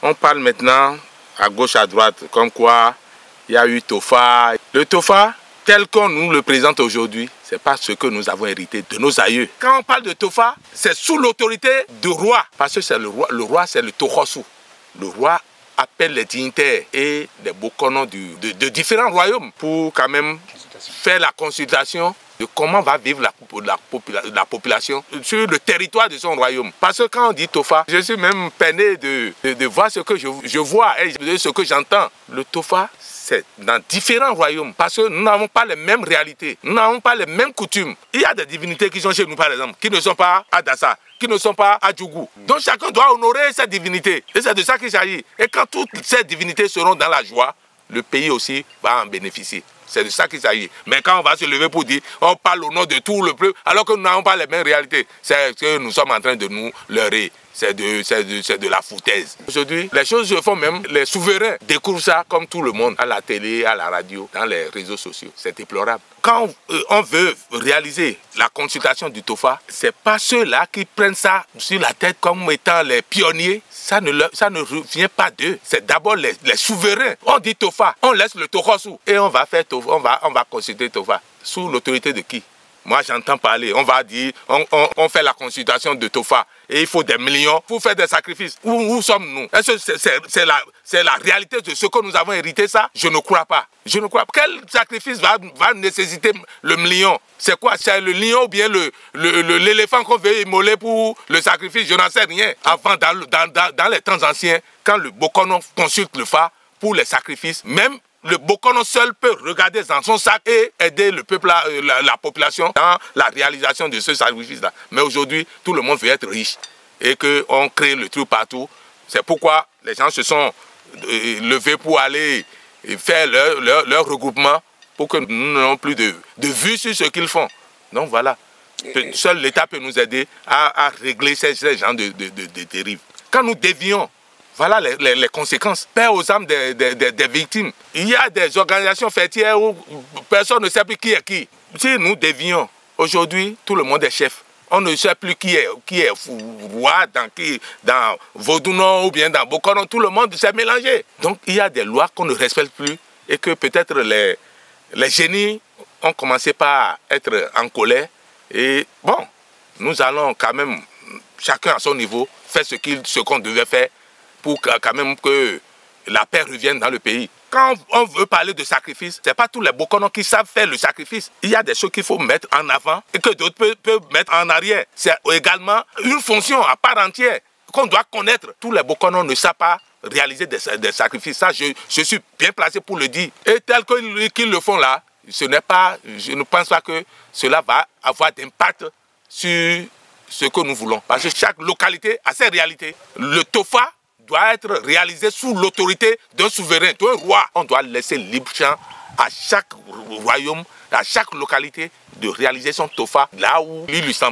On parle maintenant à gauche, à droite, comme quoi il y a eu Tofa. Le Tofa, tel qu'on nous le présente aujourd'hui, ce n'est pas ce que nous avons hérité de nos aïeux. Quand on parle de Tofa, c'est sous l'autorité du roi. Parce que c'est le roi c'est le Tohosu. Le roi appelle les dignitaires et les bokonos de différents royaumes pour quand même faire la consultation de comment va vivre la population sur le territoire de son royaume. Parce que quand on dit Tofa, je suis même peiné de voir ce que je vois et de ce que j'entends. Le Tofa, c'est dans différents royaumes. Parce que nous n'avons pas les mêmes réalités, nous n'avons pas les mêmes coutumes. Il y a des divinités qui sont chez nous, par exemple, qui ne sont pas à Dassa, qui ne sont pas à Djougou. Donc chacun doit honorer cette divinité. Et c'est de ça qu'il s'agit. Et quand toutes ces divinités seront dans la joie, le pays aussi va en bénéficier. C'est de ça qu'il s'agit. Mais quand on va se lever pour dire, on parle au nom de tout le peuple, alors que nous n'avons pas les mêmes réalités, c'est que nous sommes en train de nous leurrer. C'est de la foutaise. Aujourd'hui, les choses se font même, les souverains découvrent ça comme tout le monde, à la télé, à la radio, dans les réseaux sociaux. C'est déplorable. Quand on veut réaliser la consultation du Tofa, ce n'est pas ceux-là qui prennent ça sur la tête comme étant les pionniers. Ça ne revient pas d'eux. C'est d'abord les souverains. On dit Tofa, on laisse le Tohosu et on va faire Tofa, on va consulter Tofa. Sous l'autorité de qui? Moi, j'entends parler, on va dire, on fait la consultation de Tofa et il faut des millions pour faire des sacrifices. Où sommes-nous? Est-ce que c'est la réalité de ce que nous avons hérité ça? Je ne crois pas. Je ne crois pas. Quel sacrifice va nécessiter le million? C'est quoi? C'est le lion ou bien l'éléphant qu'on veut immoler pour le sacrifice? Je n'en sais rien. Avant, dans les temps anciens, quand le Bokono consulte le Fa pour les sacrifices, même le Bokono seul peut regarder dans son sac et aider le peuple, la population dans la réalisation de ce sacrifice-là. Mais aujourd'hui, tout le monde veut être riche et qu'on crée le truc partout. C'est pourquoi les gens se sont levés pour aller faire leur regroupement pour que nous n'ayons plus de vue sur ce qu'ils font. Donc voilà, seul l'État peut nous aider à régler ces genres de dérives. Quand nous dévions, voilà les conséquences. Paix aux âmes des victimes. Il y a des organisations fêtières où personne ne sait plus qui est qui. Si nous dévions, aujourd'hui, tout le monde est chef. On ne sait plus qui est roi dans Vodounon ou bien dans Bokono. Tout le monde s'est mélangé. Donc il y a des lois qu'on ne respecte plus et que peut-être les génies ont commencé par être en colère. Et bon, nous allons quand même, chacun à son niveau, faire ce qu'on devait faire pour quand même que la paix revienne dans le pays. Quand on veut parler de sacrifice, ce n'est pas tous les Bokonos qui savent faire le sacrifice. Il y a des choses qu'il faut mettre en avant et que d'autres peuvent mettre en arrière. C'est également une fonction à part entière qu'on doit connaître. Tous les Bokonos ne savent pas réaliser des sacrifices. Ça, je suis bien placé pour le dire. Et tel qu'ils le font là, je ne pense pas que cela va avoir d'impact sur ce que nous voulons. Parce que chaque localité a ses réalités. Le Tofa doit être réalisé sous l'autorité d'un souverain, d'un roi. On doit laisser libre champ à chaque royaume, à chaque localité de réaliser son Tofa là où lui semble.